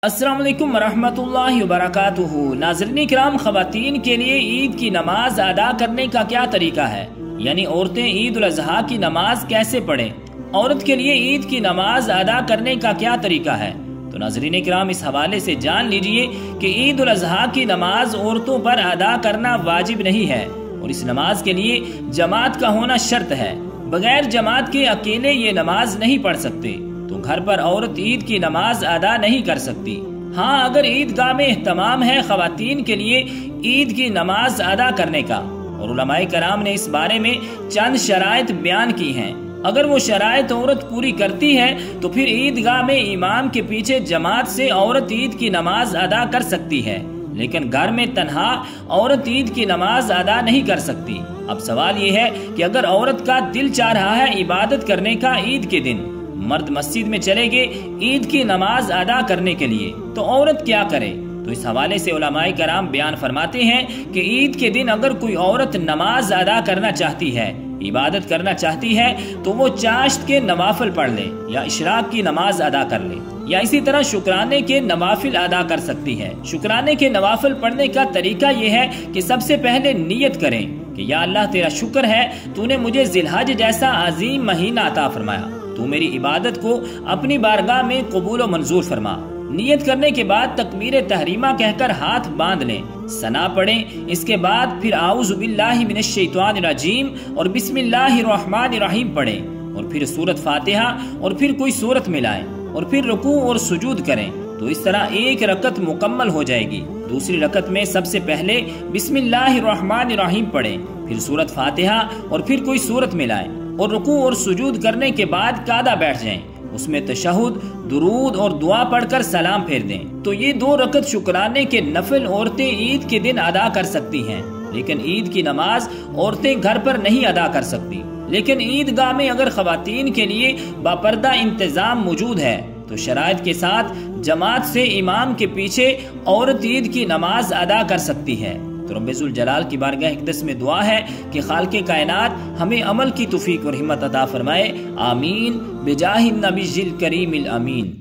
अस्सलाम वालेकुम वरहमतुल्लाहि वबरकातुहू। नाज़रीन किराम, ख़वातीन के लिए ईद की नमाज अदा करने का क्या तरीका है, यानी औरतें ईद उल अज़हा की नमाज कैसे पढ़ें, औरत के लिए ईद की नमाज अदा करने का क्या तरीका है। तो नाज़रीन किराम, इस हवाले से जान लीजिए कि ईद उल अज़हा की नमाज औरतों पर अदा करना वाजिब नहीं है और इस नमाज के लिए जमात का होना शर्त है। बगैर जमात के अकेले ये नमाज नहीं पढ़ सकते, तो घर पर औरत ईद की नमाज अदा नहीं कर सकती। हाँ, अगर ईदगाह में एहतमाम है ख़वातीन के लिए ईद की नमाज अदा करने का, और उलमाए कराम ने इस बारे में चंद शराइत बयान की हैं। अगर वो शराइत औरत पूरी करती है तो फिर ईदगाह में इमाम के पीछे जमात से औरत ईद की नमाज अदा कर सकती है, लेकिन घर में तन्हा औरत ईद की नमाज अदा नहीं कर सकती। अब सवाल ये है कि अगर औरत का दिल चाह रहा है इबादत करने का ईद के दिन, मर्द मस्जिद में चले गए ईद की नमाज अदा करने के लिए, तो औरत क्या करे। तो इस हवाले से उलमाए कराम बयान फरमाते हैं कि ईद के दिन अगर कोई औरत नमाज अदा करना चाहती है, इबादत करना चाहती है, तो वो चाश्त के नवाफिल पढ़ ले या इशराक की नमाज अदा कर ले, या इसी तरह शुक्राने के नवाफिल अदा कर सकती है। शुक्राने के नवाफिल पढ़ने का तरीका ये है कि सबसे पहले नियत करें कि या अल्लाह, तेरा शुक्र है तूने मुझे जिलहज जैसा अजीम महीना अता फरमाया, तू मेरी इबादत को अपनी बारगाह में कबूल और मंजूर फरमा। नियत करने के बाद तकबीर तहरीमा कहकर हाथ बांध लें, सना पढ़ें। इसके बाद फिर आऊज़ु बिल्लाहि मिनश शैतानिर रजीम और बिस्मिल्लाहिर रहमानिर रहीम पढ़ें, और फिर सूरत फातिहा और फिर कोई सूरत मिलाएं, और फिर रुकू और सुजूद करें। तो इस तरह एक रकत मुकम्मल हो जाएगी। दूसरी रकत में सबसे पहले बिस्मिल्लाहिर रहमानिर रहीम पढ़ें, फिर सूरत फातिहा और फिर कोई सूरत मिलाएं, और रुकू और सुजूद करने के बाद कादा बैठ जाएं। उसमें तशहुद, दुरूद और दुआ पढ़कर सलाम फेर दें। तो ये 2 रकत शुक्राने के नफल औरतें ईद के दिन अदा कर सकती हैं, लेकिन ईद की नमाज औरतें घर पर नहीं अदा कर सकती। लेकिन ईदगाह में अगर ख़वातीन के लिए बापर्दा इंतजाम मौजूद है तो शराइत के साथ जमात से इमाम के पीछे औरत ईद की नमाज अदा कर सकती है। तो रब्बुल जलाल की बारगाह इक़दस में दुआ है कि खालिक़े कायनात हमें अमल की तौफ़ीक़ और हिम्मत अता फरमाए। आमीन बिजाहिन नबीजिल करीमिल अमीन।